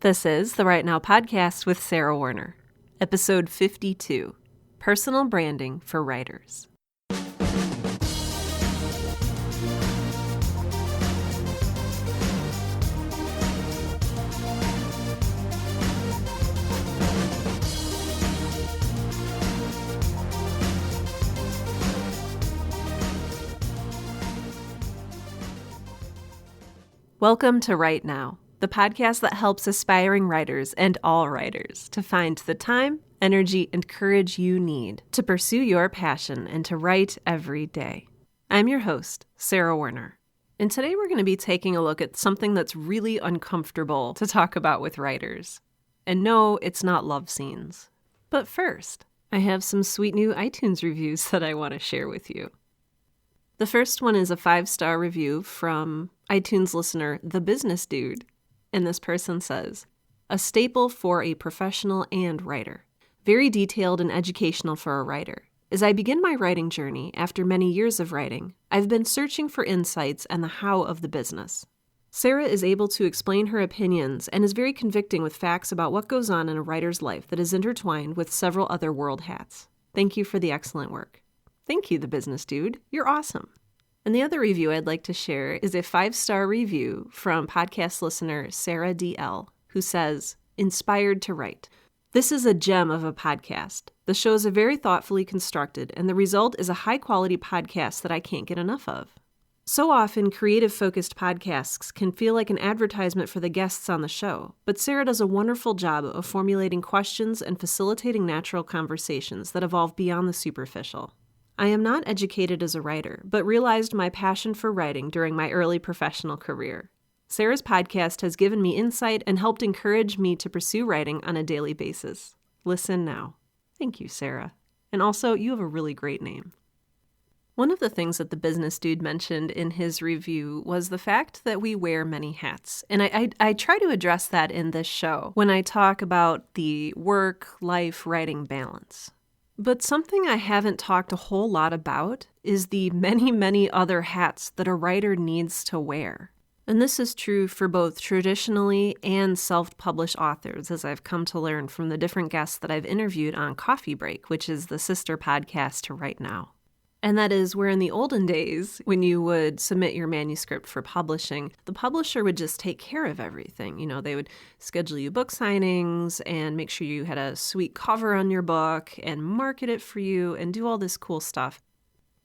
This is the Right Now podcast with Sarah Warner, episode 52, Personal Branding for Writers. Welcome to Right Now, the podcast that helps aspiring writers and all writers to find the time, energy, and courage you need to pursue your passion and to write every day. I'm your host, Sarah Warner, and today we're going to be taking a look at something that's really uncomfortable to talk about with writers. And no, it's not love scenes. But first, I have some sweet new iTunes reviews that I want to share with you. The first one is a 5-star review from iTunes listener The Business Dude. And this person says, a staple for a professional and writer. Very detailed and educational for a writer. As I begin my writing journey, after many years of writing, I've been searching for insights and the how of the business. Sarah is able to explain her opinions and is very convicting with facts about what goes on in a writer's life that is intertwined with several other world hats. Thank you for the excellent work. Thank you, The Business Dude. You're awesome. And the other review I'd like to share is a 5-star review from podcast listener Sarah DL, who says, inspired to write. This is a gem of a podcast. The shows are very thoughtfully constructed, and the result is a high-quality podcast that I can't get enough of. So often, creative-focused podcasts can feel like an advertisement for the guests on the show, but Sarah does a wonderful job of formulating questions and facilitating natural conversations that evolve beyond the superficial. I am not educated as a writer, but realized my passion for writing during my early professional career. Sarah's podcast has given me insight and helped encourage me to pursue writing on a daily basis. Listen now. Thank you, Sarah. And also, you have a really great name. One of the things that the Business Dude mentioned in his review was the fact that we wear many hats. And I try to address that in this show when I talk about the work-life writing balance. But something I haven't talked a whole lot about is the many, many other hats that a writer needs to wear. And this is true for both traditionally and self-published authors, as I've come to learn from the different guests that I've interviewed on Coffee Break, which is the sister podcast to Right Now. And that is where in the olden days, when you would submit your manuscript for publishing, the publisher would just take care of everything. You know, they would schedule you book signings and make sure you had a sweet cover on your book and market it for you and do all this cool stuff.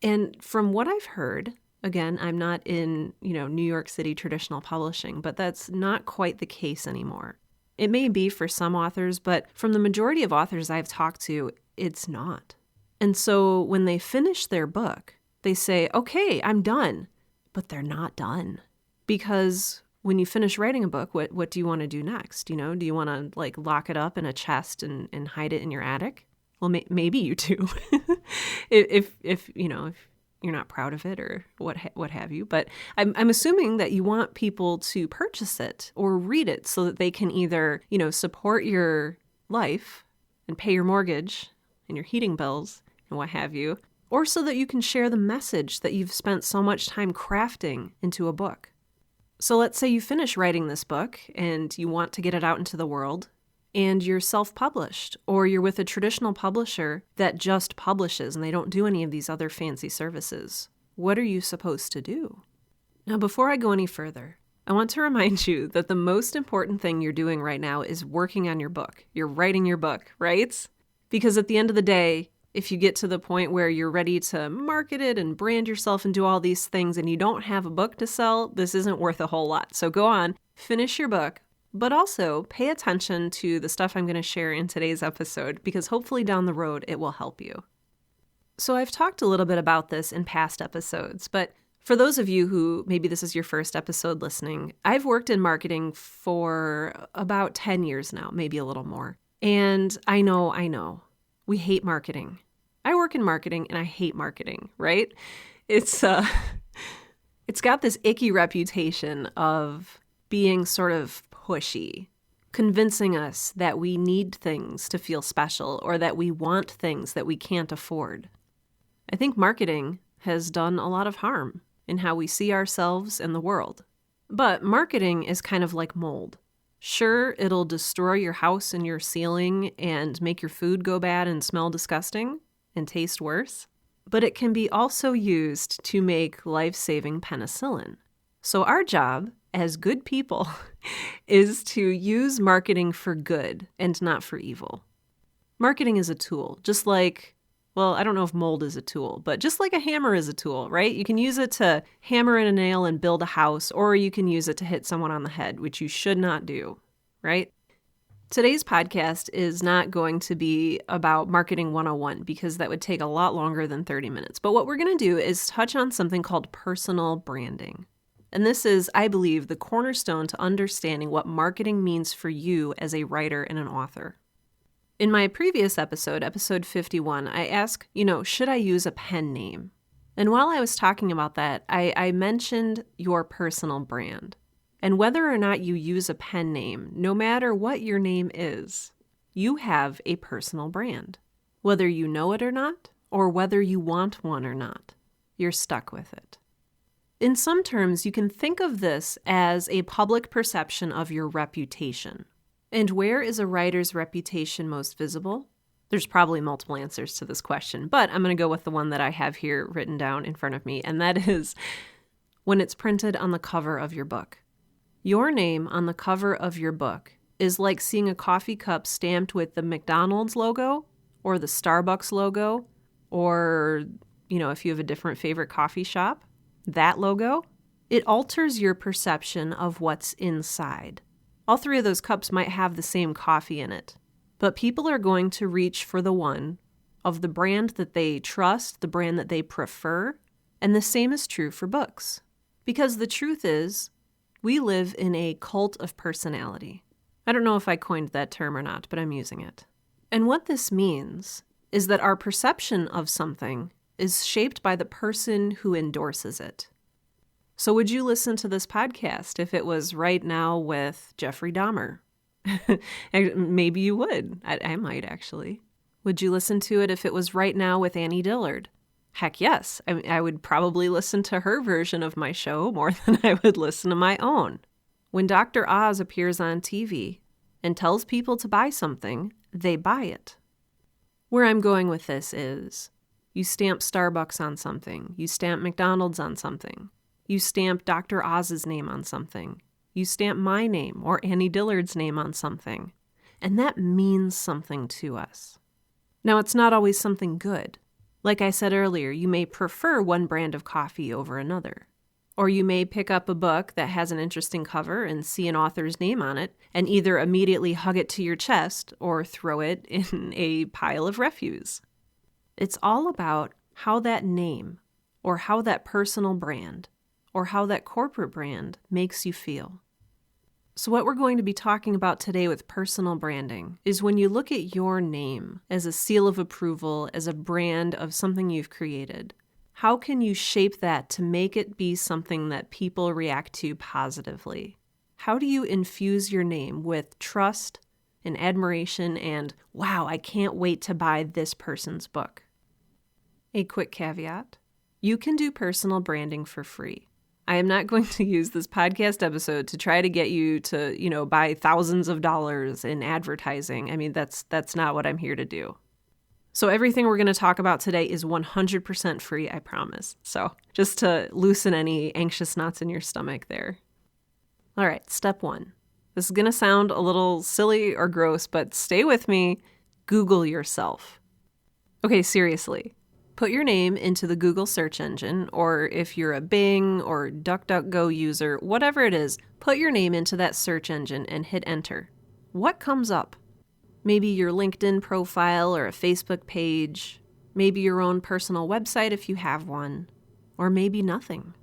And from what I've heard, again, I'm not in, New York City traditional publishing, but that's not quite the case anymore. It may be for some authors, but from the majority of authors I've talked to, it's not. And so when they finish their book, they say, okay, I'm done. But they're not done. Because when you finish writing a book, what do you want to do next? Do you want to lock it up in a chest and hide it in your attic? Well, maybe you do. if you're not proud of it or what have you. But I'm assuming that you want people to purchase it or read it so that they can either, support your life and pay your mortgage and your heating bills and what have you, or so that you can share the message that you've spent so much time crafting into a book. So let's say you finish writing this book and you want to get it out into the world and you're self-published or you're with a traditional publisher that just publishes and they don't do any of these other fancy services. What are you supposed to do? Now, before I go any further, I want to remind you that the most important thing you're doing right now is working on your book. You're writing your book, right? Because at the end of the day, if you get to the point where you're ready to market it and brand yourself and do all these things and you don't have a book to sell, this isn't worth a whole lot. So go on, finish your book, but also pay attention to the stuff I'm going to share in today's episode because hopefully down the road it will help you. So I've talked a little bit about this in past episodes, but for those of you who maybe this is your first episode listening, I've worked in marketing for about 10 years now, maybe a little more. And I know. We hate marketing. I work in marketing and I hate marketing, right? It's got this icky reputation of being sort of pushy, convincing us that we need things to feel special or that we want things that we can't afford. I think marketing has done a lot of harm in how we see ourselves and the world. But marketing is kind of like mold. Sure, it'll destroy your house and your ceiling and make your food go bad and smell disgusting and taste worse, but it can be also used to make life-saving penicillin. So our job as good people is to use marketing for good and not for evil. Marketing is a tool, just like, well, I don't know if mold is a tool, but just like a hammer is a tool, right? You can use it to hammer in a nail and build a house, or you can use it to hit someone on the head, which you should not do, right? Today's podcast is not going to be about marketing 101 because that would take a lot longer than 30 minutes. But what we're going to do is touch on something called personal branding. And this is, I believe, the cornerstone to understanding what marketing means for you as a writer and an author. In my previous episode, episode 51, I asked, should I use a pen name? And while I was talking about that, I mentioned your personal brand. And whether or not you use a pen name, no matter what your name is, you have a personal brand. Whether you know it or not, or whether you want one or not, you're stuck with it. In some terms, you can think of this as a public perception of your reputation. And where is a writer's reputation most visible? There's probably multiple answers to this question, but I'm going to go with the one that I have here written down in front of me, and that is when it's printed on the cover of your book. Your name on the cover of your book is like seeing a coffee cup stamped with the McDonald's logo or the Starbucks logo, or, if you have a different favorite coffee shop, that logo. It alters your perception of what's inside. All three of those cups might have the same coffee in it, but people are going to reach for the one of the brand that they trust, the brand that they prefer, and the same is true for books. Because the truth is, we live in a cult of personality. I don't know if I coined that term or not, but I'm using it. And what this means is that our perception of something is shaped by the person who endorses it. So would you listen to this podcast if it was Right Now with Jeffrey Dahmer? Maybe you would. I might, actually. Would you listen to it if it was Right Now with Annie Dillard? Heck yes. I would probably listen to her version of my show more than I would listen to my own. When Dr. Oz appears on TV and tells people to buy something, they buy it. Where I'm going with this is, you stamp Starbucks on something. You stamp McDonald's on something. You stamp Dr. Oz's name on something. You stamp my name or Annie Dillard's name on something. And that means something to us. Now, it's not always something good. Like I said earlier, you may prefer one brand of coffee over another. Or you may pick up a book that has an interesting cover and see an author's name on it and either immediately hug it to your chest or throw it in a pile of refuse. It's all about how that name or how that personal brand or how that corporate brand makes you feel. So what we're going to be talking about today with personal branding is when you look at your name as a seal of approval, as a brand of something you've created, how can you shape that to make it be something that people react to positively? How do you infuse your name with trust and admiration and, wow, I can't wait to buy this person's book? A quick caveat, you can do personal branding for free. I am not going to use this podcast episode to try to get you to, buy thousands of dollars in advertising. I mean, that's not what I'm here to do. So everything we're going to talk about today is 100% free, I promise. So just to loosen any anxious knots in your stomach there. All right, step 1. This is going to sound a little silly or gross, but stay with me. Google yourself. Okay, seriously. Put your name into the Google search engine, or if you're a Bing or DuckDuckGo user, whatever it is, put your name into that search engine and hit enter. What comes up? Maybe your LinkedIn profile or a Facebook page, maybe your own personal website if you have one, or maybe nothing.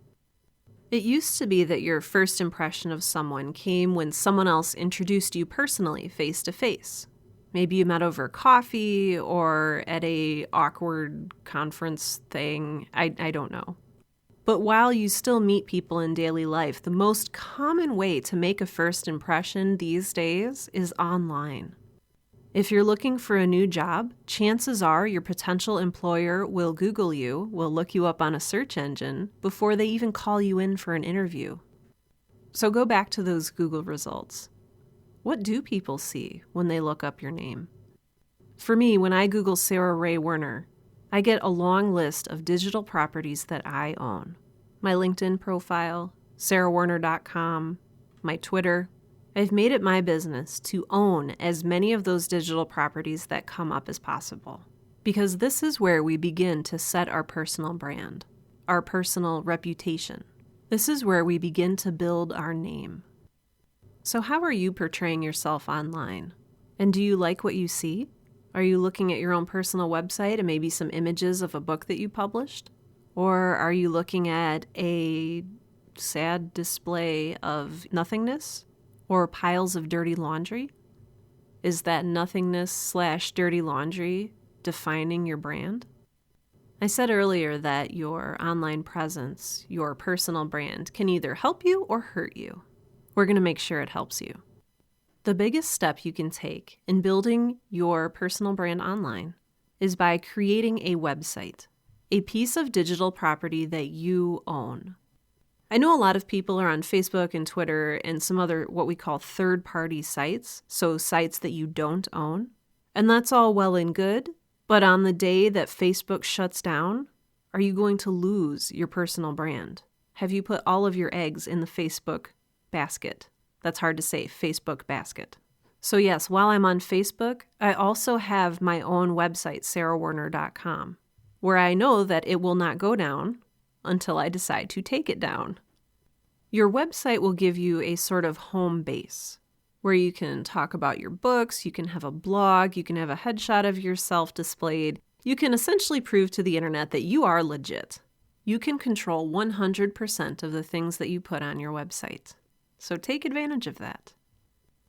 It used to be that your first impression of someone came when someone else introduced you personally, face to face. Maybe you met over coffee or at a awkward conference thing. I don't know. But while you still meet people in daily life, the most common way to make a first impression these days is online. If you're looking for a new job, chances are your potential employer will Google you, will look you up on a search engine before they even call you in for an interview. So go back to those Google results. What do people see when they look up your name? For me, when I Google Sarah Ray Werner, I get a long list of digital properties that I own. My LinkedIn profile, sarahwerner.com, my Twitter. I've made it my business to own as many of those digital properties that come up as possible, because this is where we begin to set our personal brand, our personal reputation. This is where we begin to build our name. So how are you portraying yourself online? And do you like what you see? Are you looking at your own personal website and maybe some images of a book that you published? Or are you looking at a sad display of nothingness or piles of dirty laundry? Is that nothingness/dirty laundry defining your brand? I said earlier that your online presence, your personal brand, can either help you or hurt you. We're going to make sure it helps you. The biggest step you can take in building your personal brand online is by creating a website, a piece of digital property that you own. I know a lot of people are on Facebook and Twitter and some other what we call third-party sites, so sites that you don't own. And that's all well and good, but on the day that Facebook shuts down, are you going to lose your personal brand? Have you put all of your eggs in the Facebook basket? That's hard to say, Facebook basket. So yes, while I'm on Facebook, I also have my own website, sarahwerner.com, where I know that it will not go down until I decide to take it down. Your website will give you a sort of home base where you can talk about your books, you can have a blog, you can have a headshot of yourself displayed. You can essentially prove to the internet that you are legit. You can control 100% of the things that you put on your website. So take advantage of that.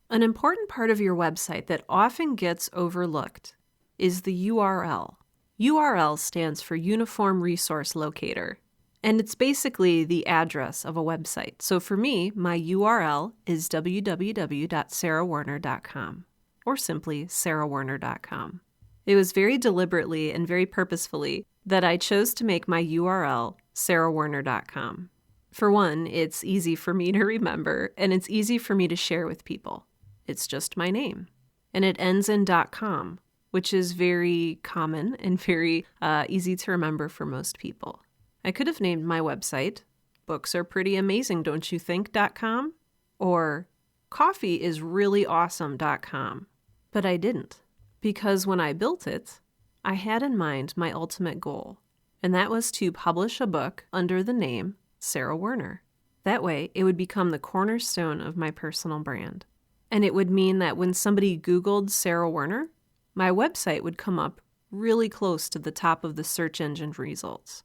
An important part of your website that often gets overlooked is the URL. URL stands for Uniform Resource Locator, and it's basically the address of a website. So for me, my URL is www.sarahwerner.com, or simply sarahwerner.com. It was very deliberately and very purposefully that I chose to make my URL sarahwerner.com. For one, it's easy for me to remember, and it's easy for me to share with people. It's just my name. And it ends in .com, which is very common and very easy to remember for most people. I could have named my website, Books Are Pretty Amazing, Don't You Think? .com, or Coffee Is Really Awesome.com. But I didn't, because when I built it, I had in mind my ultimate goal, and that was to publish a book under the name Sarah Werner. That way, it would become the cornerstone of my personal brand. And it would mean that when somebody Googled Sarah Werner, my website would come up really close to the top of the search engine results.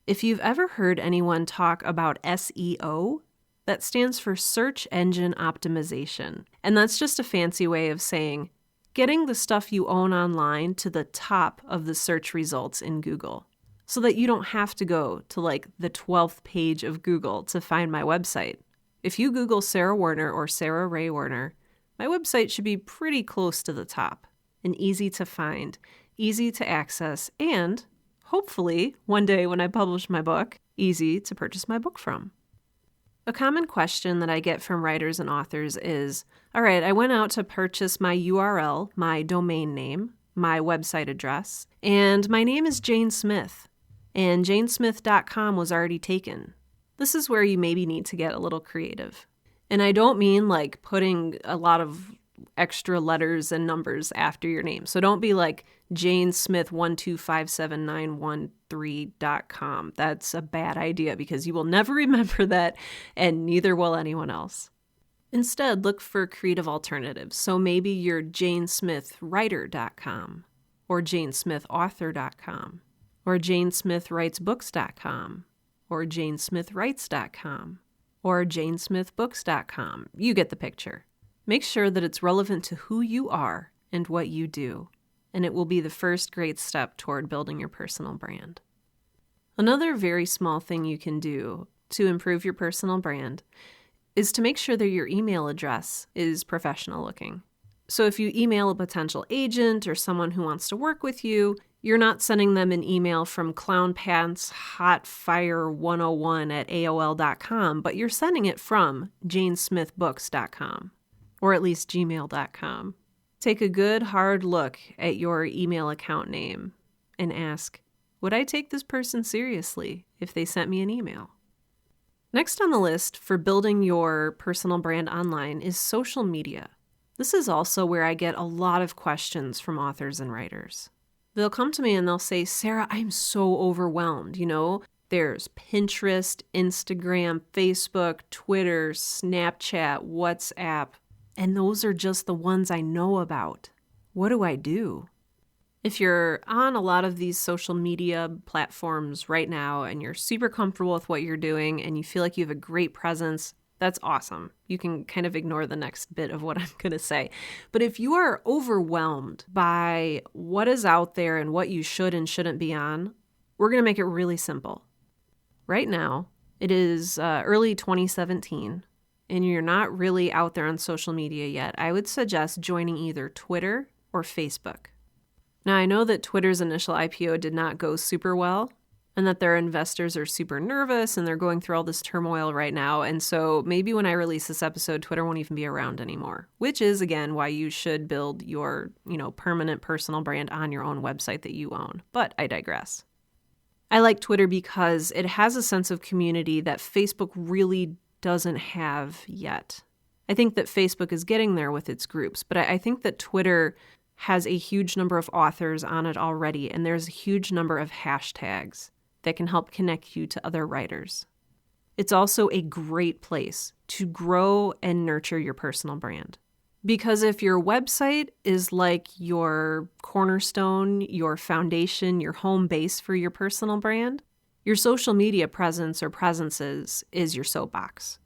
If you've ever heard anyone talk about SEO, that stands for Search Engine Optimization. And that's just a fancy way of saying getting the stuff you own online to the top of the search results in Google, so that you don't have to go to like the 12th page of Google to find my website. If you Google Sarah Werner or Sarah Ray Werner, my website should be pretty close to the top and easy to find, easy to access, and hopefully one day when I publish my book, easy to purchase my book from. A common question that I get from writers and authors is, all right, I went out to purchase my URL, my domain name, my website address, and my name is Jane Smith, and janesmith.com was already taken. This is where you maybe need to get a little creative. And I don't mean like putting a lot of extra letters and numbers after your name. So don't be like janesmith1257913.com. That's a bad idea because you will never remember that, and neither will anyone else. Instead, look for creative alternatives. So maybe you're janesmithwriter.com, or janesmithauthor.com, or janesmithwritesbooks.com, or janesmithwrites.com, or janesmithbooks.com. You get the picture. Make sure that it's relevant to who you are and what you do, and it will be the first great step toward building your personal brand. Another very small thing you can do to improve your personal brand is to make sure that your email address is professional looking. So if you email a potential agent or someone who wants to work with you, you're not sending them an email from clownpantshotfire101@aol.com, but you're sending it from janesmithbooks.com. or at least gmail.com. Take a good hard look at your email account name and ask, would I take this person seriously if they sent me an email? Next on the list for building your personal brand online is social media. This is also where I get a lot of questions from authors and writers. They'll come to me and they'll say, Sarah, I'm so overwhelmed. There's Pinterest, Instagram, Facebook, Twitter, Snapchat, WhatsApp, and those are just the ones I know about. What do I do? If you're on a lot of these social media platforms right now and you're super comfortable with what you're doing and you feel like you have a great presence, that's awesome. You can kind of ignore the next bit of what I'm going to say. But if you are overwhelmed by what is out there and what you should and shouldn't be on, we're going to make it really simple. Right now, it is early 2017, and you're not really out there on social media yet. I would suggest joining either Twitter or Facebook. Now, I know that Twitter's initial IPO did not go super well, and that their investors are super nervous, and they're going through all this turmoil right now, and so maybe when I release this episode, Twitter won't even be around anymore, which is, again, why you should build your, permanent personal brand on your own website that you own. But I digress. I like Twitter because it has a sense of community that Facebook really doesn't have yet. I think that Facebook is getting there with its groups, but I think that Twitter has a huge number of authors on it already, and there's a huge number of hashtags that can help connect you to other writers. It's also a great place to grow and nurture your personal brand. Because if your website is like your cornerstone, your foundation, your home base for your personal brand, your social media presence or presences is your soapbox.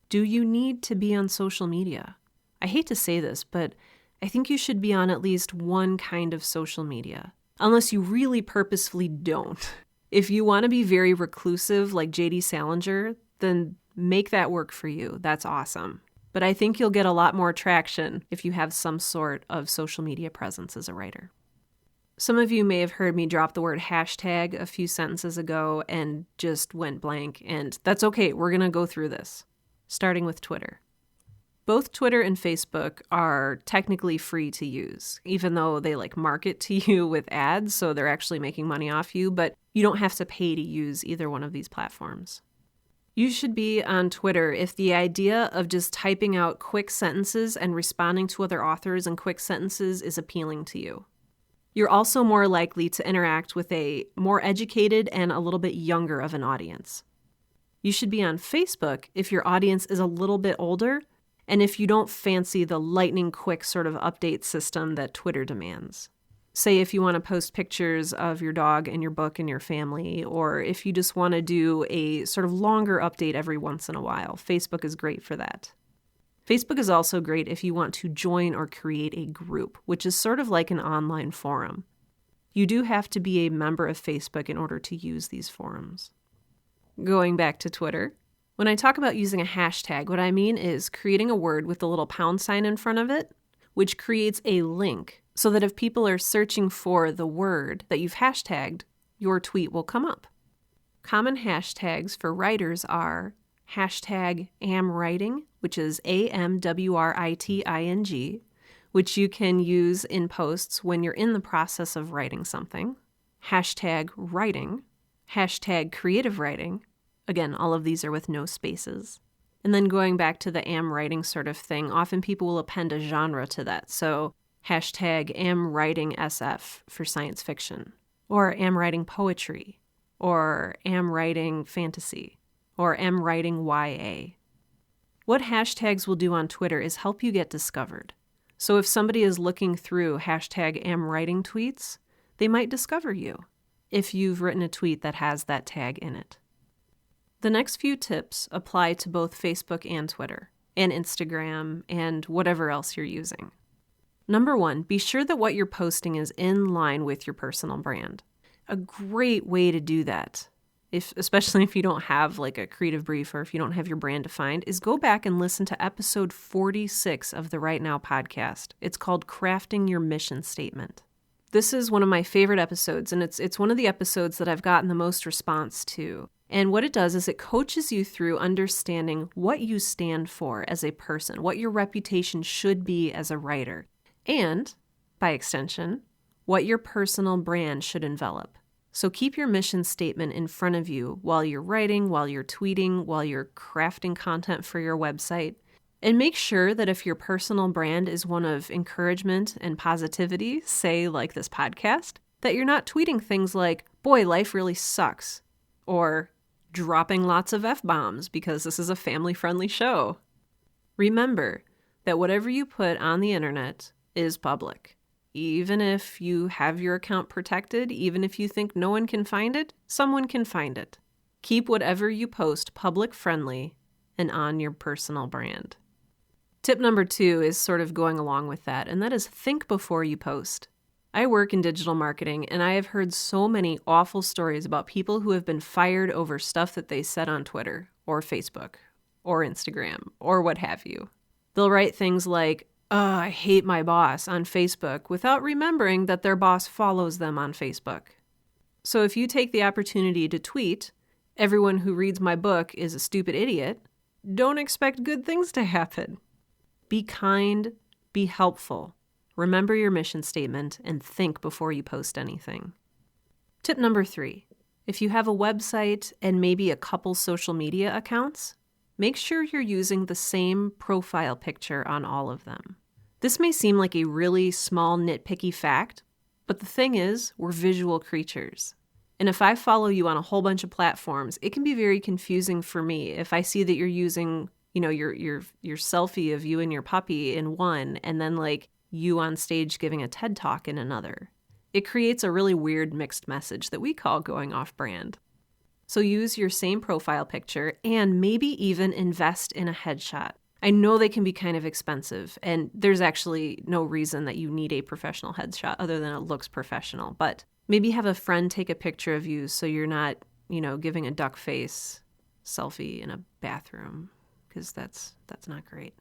Do you need to be on social media? I hate to say this, but I think you should be on at least one kind of social media, unless you really purposefully don't. If you want to be very reclusive like J.D. Salinger, then make that work for you. That's awesome. But I think you'll get a lot more traction if you have some sort of social media presence as a writer. Some of you may have heard me drop the word hashtag a few sentences ago and just went blank, and that's okay. We're going to go through this, starting with Twitter. Both Twitter and Facebook are technically free to use, even though they market to you with ads, so they're actually making money off you, but you don't have to pay to use either one of these platforms. You should be on Twitter if the idea of just typing out quick sentences and responding to other authors in quick sentences is appealing to you. You're also more likely to interact with a more educated and a little bit younger of an audience. You should be on Facebook if your audience is a little bit older, and if you don't fancy the lightning quick sort of update system that Twitter demands. Say if you want to post pictures of your dog and your book and your family, or if you just want to do a sort of longer update every once in a while, Facebook is great for that. Facebook is also great if you want to join or create a group, which is sort of like an online forum. You do have to be a member of Facebook in order to use these forums. Going back to Twitter, when I talk about using a hashtag, what I mean is creating a word with a little pound sign in front of it, which creates a link so that if people are searching for the word that you've hashtagged, your tweet will come up. Common hashtags for writers are hashtag #amwriting, which is AMWRITING, which you can use in posts when you're in the process of writing something, hashtag writing, hashtag creative writing. Again, all of these are with no spaces. And then going back to the #writing sort of thing, often people will append a genre to that. So hashtag #writing SF for science fiction, or #writing poetry, or #writing fantasy, or #writing YA. What hashtags will do on Twitter is help you get discovered. So if somebody is looking through hashtag #writing tweets, they might discover you if you've written a tweet that has that tag in it. The next few tips apply to both Facebook and Twitter, and Instagram, and whatever else you're using. Number 1, be sure that what you're posting is in line with your personal brand. A great way to do that, especially if you don't have a creative brief or if you don't have your brand defined, is go back and listen to episode 46 of the Right Now podcast. It's called Crafting Your Mission Statement. This is one of my favorite episodes, and it's one of the episodes that I've gotten the most response to. And what it does is it coaches you through understanding what you stand for as a person, what your reputation should be as a writer, and, by extension, what your personal brand should envelop. So keep your mission statement in front of you while you're writing, while you're tweeting, while you're crafting content for your website. And make sure that if your personal brand is one of encouragement and positivity, say like this podcast, that you're not tweeting things like, boy, life really sucks, or dropping lots of F-bombs because this is a family-friendly show. Remember that whatever you put on the internet is public. Even if you have your account protected, even if you think no one can find it, someone can find it. Keep whatever you post public-friendly and on your personal brand. Tip number 2 is sort of going along with that, and that is think before you post. I work in digital marketing, and I have heard so many awful stories about people who have been fired over stuff that they said on Twitter or Facebook or Instagram or what have you. They'll write things like, I hate my boss on Facebook without remembering that their boss follows them on Facebook. So if you take the opportunity to tweet, everyone who reads my book is a stupid idiot, don't expect good things to happen. Be kind, be helpful. Remember your mission statement and think before you post anything. Tip number 3, if you have a website and maybe a couple social media accounts, make sure you're using the same profile picture on all of them. This may seem like a really small nitpicky fact, but the thing is, we're visual creatures. And if I follow you on a whole bunch of platforms, it can be very confusing for me if I see that you're using, your selfie of you and your puppy in one, and then like you on stage giving a TED Talk in another. It creates a really weird mixed message that we call going off brand. So use your same profile picture and maybe even invest in a headshot. I know they can be kind of expensive, and there's actually no reason that you need a professional headshot other than it looks professional, but maybe have a friend take a picture of you so you're not, giving a duck face selfie in a bathroom, because that's not great.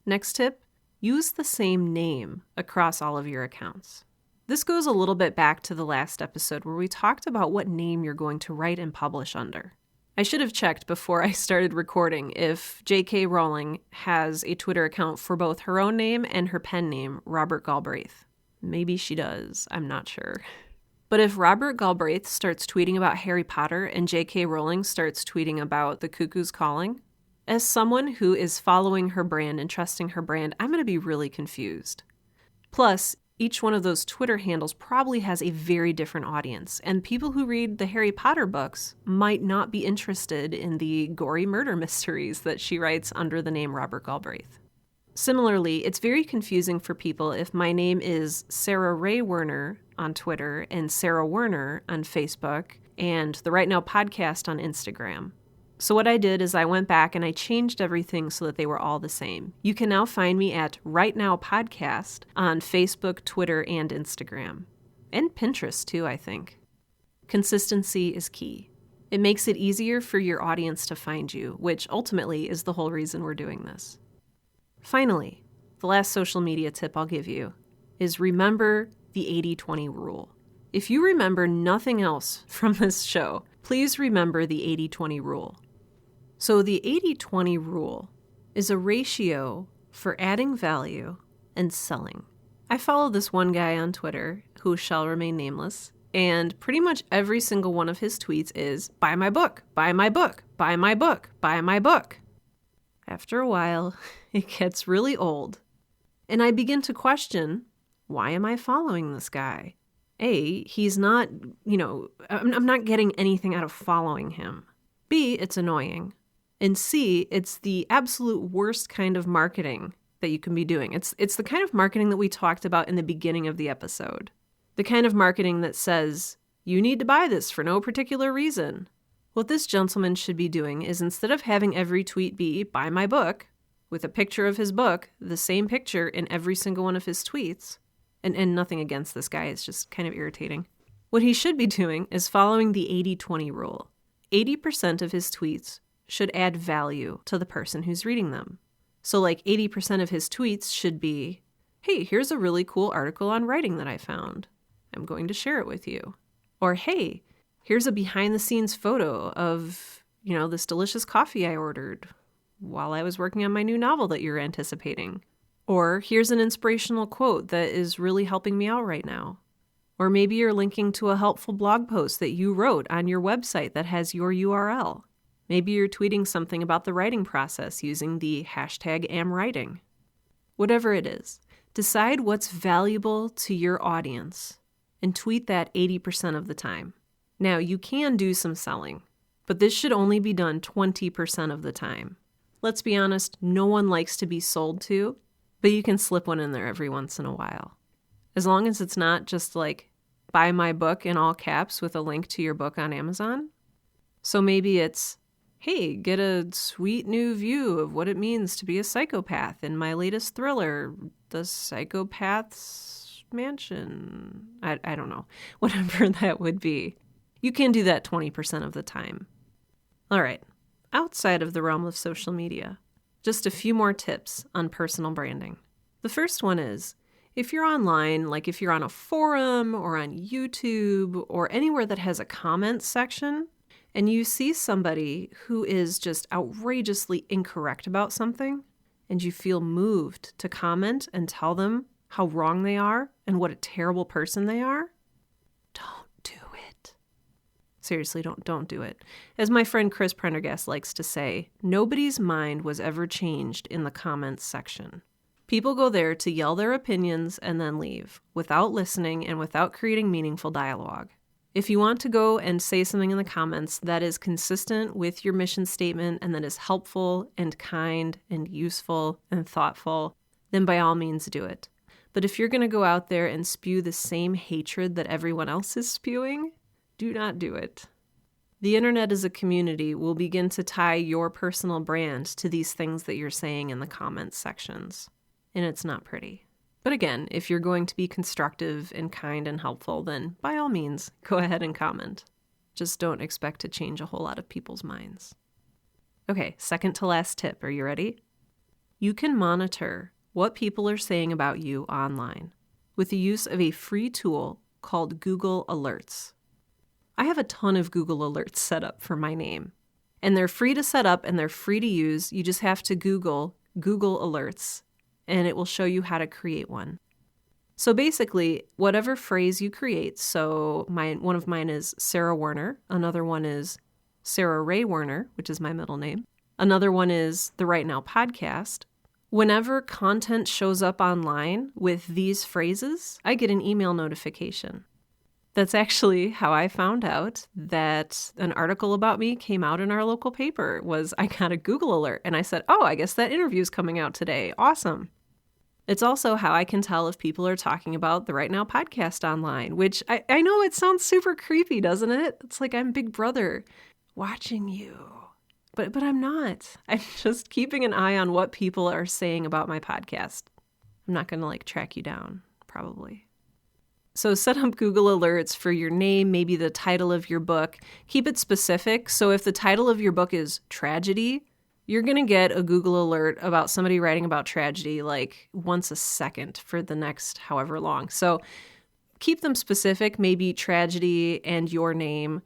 Next tip, use the same name across all of your accounts. This goes a little bit back to the last episode where we talked about what name you're going to write and publish under. I should have checked before I started recording if J.K. Rowling has a Twitter account for both her own name and her pen name, Robert Galbraith. Maybe she does, I'm not sure. But if Robert Galbraith starts tweeting about Harry Potter and J.K. Rowling starts tweeting about The Cuckoo's Calling, as someone who is following her brand and trusting her brand, I'm going to be really confused. Plus, each one of those Twitter handles probably has a very different audience, and people who read the Harry Potter books might not be interested in the gory murder mysteries that she writes under the name Robert Galbraith. Similarly, it's very confusing for people if my name is Sarah Ray Werner on Twitter and Sarah Werner on Facebook and the Right Now podcast on Instagram. So what I did is I went back and I changed everything so that they were all the same. You can now find me at Right Now Podcast on Facebook, Twitter, and Instagram. And Pinterest too, I think. Consistency is key. It makes it easier for your audience to find you, which ultimately is the whole reason we're doing this. Finally, the last social media tip I'll give you is remember the 80-20 rule. If you remember nothing else from this show, please remember the 80-20 rule. So the 80-20 rule is a ratio for adding value and selling. I follow this one guy on Twitter who shall remain nameless, and pretty much every single one of his tweets is, buy my book, buy my book, buy my book, buy my book. After a while, it gets really old, and I begin to question, why am I following this guy? A, he's not, I'm not getting anything out of following him. B, it's annoying. And C, it's the absolute worst kind of marketing that you can be doing. It's the kind of marketing that we talked about in the beginning of the episode. The kind of marketing that says, you need to buy this for no particular reason. What this gentleman should be doing is instead of having every tweet be, buy my book, with a picture of his book, the same picture in every single one of his tweets, and nothing against this guy, it's just kind of irritating. What he should be doing is following the 80-20 rule. 80% of his tweets should add value to the person who's reading them. So like 80% of his tweets should be, hey, here's a really cool article on writing that I found. I'm going to share it with you. Or, hey, Here's a behind the scenes photo of, this delicious coffee I ordered while I was working on my new novel that you're anticipating. Or here's an inspirational quote that is really helping me out right now. Or maybe you're linking to a helpful blog post that you wrote on your website that has your URL. Maybe you're tweeting something about the writing process using the #AmWriting. Whatever it is, decide what's valuable to your audience and tweet that 80% of the time. Now, you can do some selling, but this should only be done 20% of the time. Let's be honest, no one likes to be sold to, but you can slip one in there every once in a while. As long as it's not just like, buy my book in all caps with a link to your book on Amazon. So maybe it's, hey, get a sweet new view of what it means to be a psychopath in my latest thriller, The Psychopath's Mansion. I don't know, whatever that would be. You can do that 20% of the time. All right, outside of the realm of social media, just a few more tips on personal branding. The first one is, if you're online, like if you're on a forum or on YouTube or anywhere that has a comment section, and you see somebody who is just outrageously incorrect about something, and you feel moved to comment and tell them how wrong they are and what a terrible person they are, don't do it. Seriously, don't do it. As my friend Chris Prendergast likes to say, nobody's mind was ever changed in the comments section. People go there to yell their opinions and then leave, without listening and without creating meaningful dialogue. If you want to go and say something in the comments that is consistent with your mission statement and that is helpful and kind and useful and thoughtful, then by all means do it. But if you're going to go out there and spew the same hatred that everyone else is spewing, do not do it. The internet as a community will begin to tie your personal brand to these things that you're saying in the comments sections. And it's not pretty. But again, if you're going to be constructive and kind and helpful, then by all means, go ahead and comment. Just don't expect to change a whole lot of people's minds. Okay, second to last tip. Are you ready? You can monitor what people are saying about you online with the use of a free tool called Google Alerts. I have a ton of Google Alerts set up for my name. And they're free to set up and they're free to use. You just have to Google Alerts, and it will show you how to create one. So basically, whatever phrase you create, so one of mine is Sarah Werner, another one is Sarah Ray Werner, which is my middle name. Another one is the Right Now podcast. Whenever content shows up online with these phrases, I get an email notification. That's actually how I found out that an article about me came out in our local paper. I got a Google alert and I said, oh, I guess that interview's coming out today. Awesome. It's also how I can tell if people are talking about the Right Now podcast online, which I know it sounds super creepy, doesn't it? It's like I'm Big Brother watching you. But I'm not. I'm just keeping an eye on what people are saying about my podcast. I'm not going to track you down, probably. So set up Google Alerts for your name, maybe the title of your book. Keep it specific. So if the title of your book is tragedy, you're going to get a Google alert about somebody writing about tragedy once a second for the next however long. So keep them specific, maybe tragedy and your name,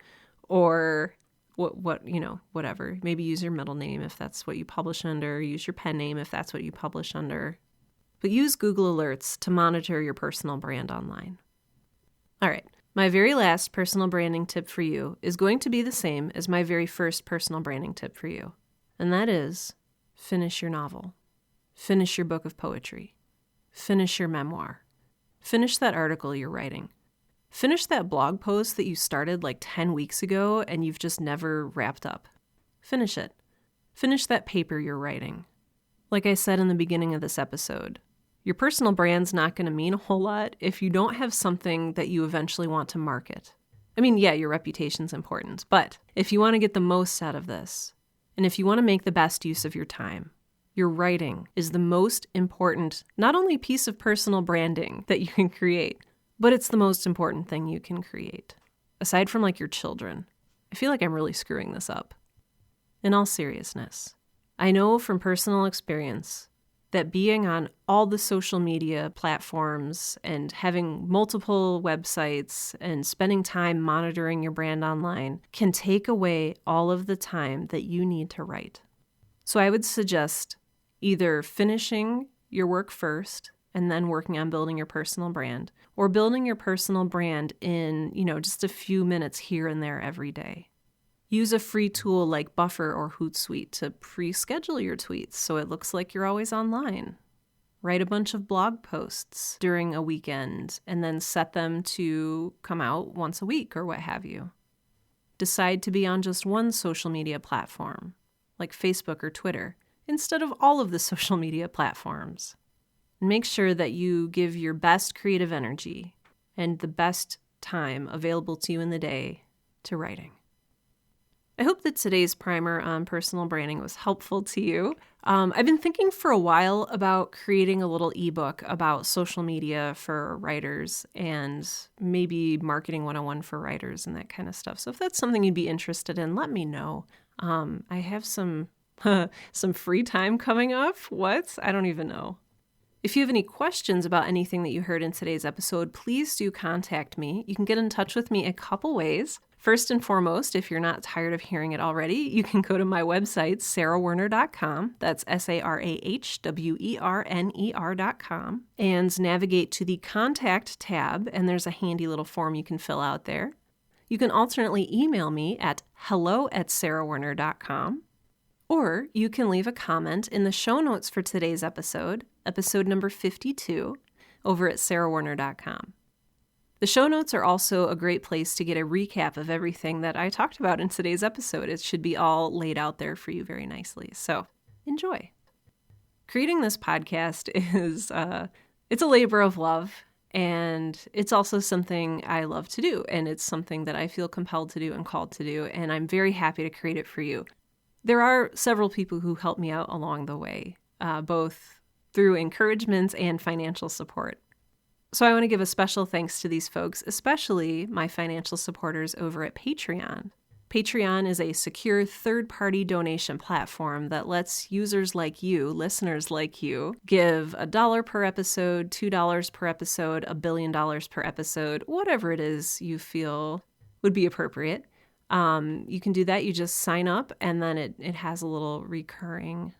or whatever. Maybe use your middle name if that's what you publish under. Use your pen name if that's what you publish under. But use Google Alerts to monitor your personal brand online. All right, my very last personal branding tip for you is going to be the same as my very first personal branding tip for you. And that is, finish your novel. Finish your book of poetry. Finish your memoir. Finish that article you're writing. Finish that blog post that you started 10 weeks ago and you've just never wrapped up. Finish it. Finish that paper you're writing. Like I said in the beginning of this episode, your personal brand's not going to mean a whole lot if you don't have something that you eventually want to market. I mean, yeah, your reputation's important, but if you want to get the most out of this, and if you want to make the best use of your time, your writing is the most important, not only piece of personal branding that you can create, but it's the most important thing you can create. Aside from your children. I feel like I'm really screwing this up. In all seriousness, I know from personal experience that being on all the social media platforms and having multiple websites and spending time monitoring your brand online can take away all of the time that you need to write. So I would suggest either finishing your work first and then working on building your personal brand, or building your personal brand in, just a few minutes here and there every day. Use a free tool like Buffer or Hootsuite to pre-schedule your tweets so it looks like you're always online. Write a bunch of blog posts during a weekend and then set them to come out once a week or what have you. Decide to be on just one social media platform, like Facebook or Twitter, instead of all of the social media platforms. Make sure that you give your best creative energy and the best time available to you in the day to writing. I hope that today's primer on personal branding was helpful to you. I've been thinking for a while about creating a little ebook about social media for writers and maybe marketing 101 for writers and that kind of stuff. So if that's something you'd be interested in, let me know. I have some free time coming up. What? I don't even know. If you have any questions about anything that you heard in today's episode, please do contact me. You can get in touch with me a couple ways. First and foremost, if you're not tired of hearing it already, you can go to my website, sarahwerner.com. That's sarahwerner.com, and navigate to the Contact tab, and there's a handy little form you can fill out there. You can alternately email me at hello@sarahwerner.com, or you can leave a comment in the show notes for today's episode number 52, over at sarahwerner.com. The show notes are also a great place to get a recap of everything that I talked about in today's episode. It should be all laid out there for you very nicely. So enjoy. Creating this podcast is it's a labor of love, and it's also something I love to do, and it's something that I feel compelled to do and called to do, and I'm very happy to create it for you. There are several people who helped me out along the way, both through encouragement and financial support. So I want to give a special thanks to these folks, especially my financial supporters over at Patreon. Patreon is a secure third-party donation platform that lets users like you, listeners like you, give $1 per episode, $2 per episode, $1 billion per episode, whatever it is you feel would be appropriate. You can do that. You just sign up, and then it has a little recurring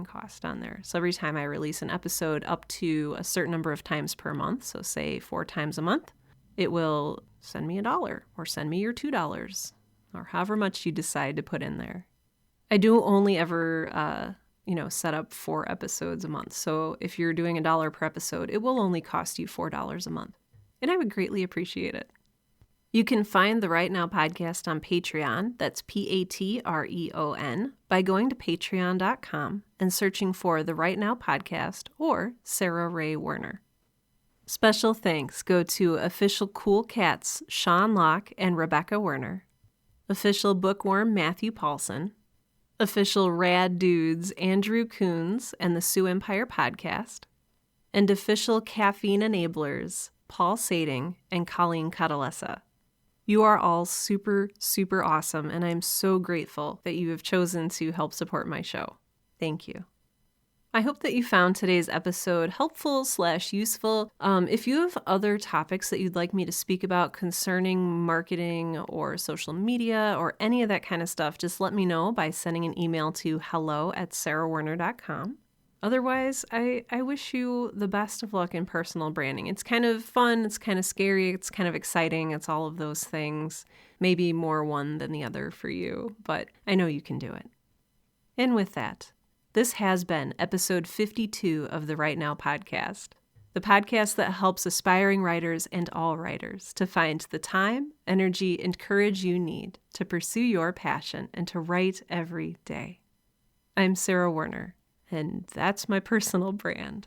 cost on there. So every time I release an episode up to a certain number of times per month, so say 4 times a month, it will send me $1 or send me your $2 or however much you decide to put in there. I do only ever, set up 4 episodes a month. So if you're doing $1 per episode, it will only cost you $4 a month. And I would greatly appreciate it. You can find the Right Now podcast on Patreon, that's Patreon, by going to patreon.com and searching for the Right Now podcast or Sarah Ray Werner. Special thanks go to official Cool Cats Sean Locke and Rebecca Werner, official Bookworm Matthew Paulson, official Rad Dudes Andrew Coons and the Sioux Empire podcast, and official Caffeine Enablers Paul Sading and Colleen Catalessa. You are all super, super awesome, and I'm so grateful that you have chosen to help support my show. Thank you. I hope that you found today's episode helpful/useful. If you have other topics that you'd like me to speak about concerning marketing or social media or any of that kind of stuff, just let me know by sending an email to hello@sarahwerner.com. Otherwise, I wish you the best of luck in personal branding. It's kind of fun, it's kind of scary, it's kind of exciting, it's all of those things. Maybe more one than the other for you, but I know you can do it. And with that, this has been episode 52 of the Right Now podcast, the podcast that helps aspiring writers and all writers to find the time, energy, and courage you need to pursue your passion and to write every day. I'm Sarah Werner, and that's my personal brand.